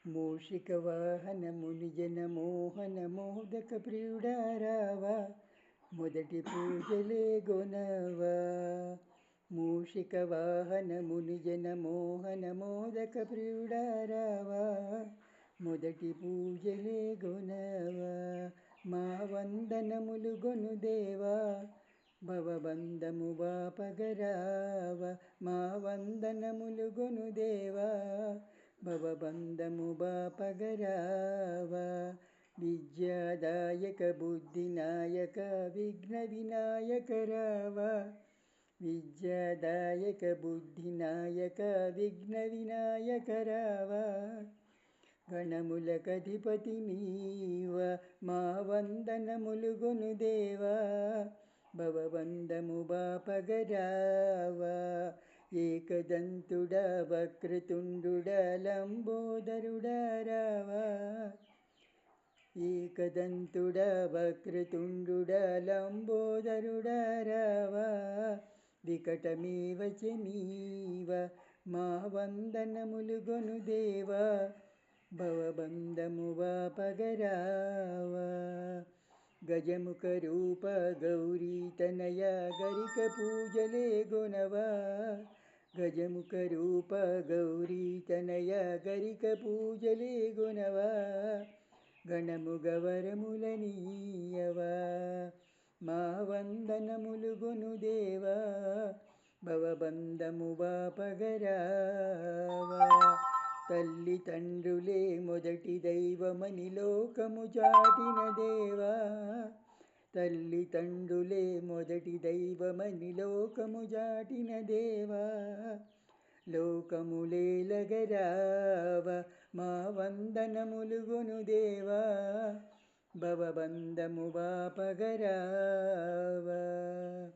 మూషికవాహనముని జనమోహన మోదక ప్రియుడారావా మొదటి పూజలే గొనవా. మూషికవాహనముని జనమోహన మోదక ప్రియుడారావా మొదటి పూజలే గొనవా. మా వందనములు గొనుదేవా భవబంధము బాపగరావ. మా వందనములు గొనుదేవా భవబంధము బాపగరావ. విద్యాదాయక బుద్ధినాయక విఘ్న వినాయక రావ. విద్యాదాయక బుద్ధినాయక విఘ్న వినాయక రావ. గణములకధిపతి నీవ మా వందనములు గొనుదేవా భవబంధము బాపగరావా. ఏకదంతుడా వక్రతుండుడా లంబోదరుడా రావా. ఏకదంతుడా వక్రతుండుడా లంబోదరుడా రావా. వికటమేవ చ నీవ మా వందనములు గొనుదేవా భవబంధము బాపగరావా. గజముఖ రూప గౌరీతనయ గరిక పూజలే గొనవా. గజముఖ రూప గౌరీతనయ గరిక పూజలే గొనవా. గణము గవరములనీయవా మా వందనములు గొనుదేవా భవబంధము బాపగరావా. తల్లి తండ్రులే మొదటి దైవమని లోకము చాటిన దేవా. తల్లి తండ్రులే మొదటి దైవమని లోకము చాటిన దేవా. లోకములేలగరావ మా వందనములు గొనుదేవా భవబంధము బాపగరావా.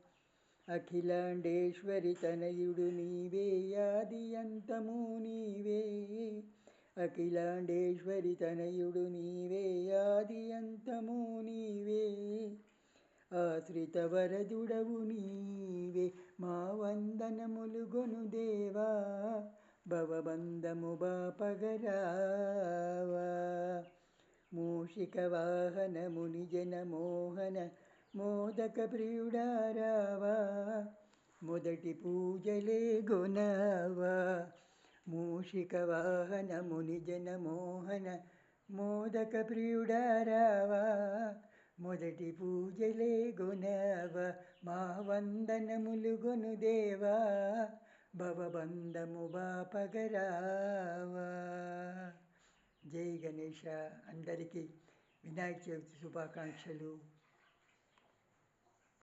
అఖిలాండేశ్వరి తనయుడు నీవే ఆది అంతము నీవే. అఖిలాండేశ్వరి తనయుడు నీవే ఆది అంతము నీవే. ఆశ్రిత వరదుడవు నీవే మా వందనములు గొనుదేవా భవబంధము బాపగరావా. మూషిక వాహన ముని జనమోహన మోదక ప్రియుడారావా మొదటి పూజలే గొనవా. మూషిక వాహన ముని జనమోహన మోదక ప్రియుడారావా మొదటి పూజలే గొనవా. మా వందనములు గొనుదేవా భవబంధము బాపగరావా. జై గణేష. అందరికీ వినాయక చవితి శుభాకాంక్షలు.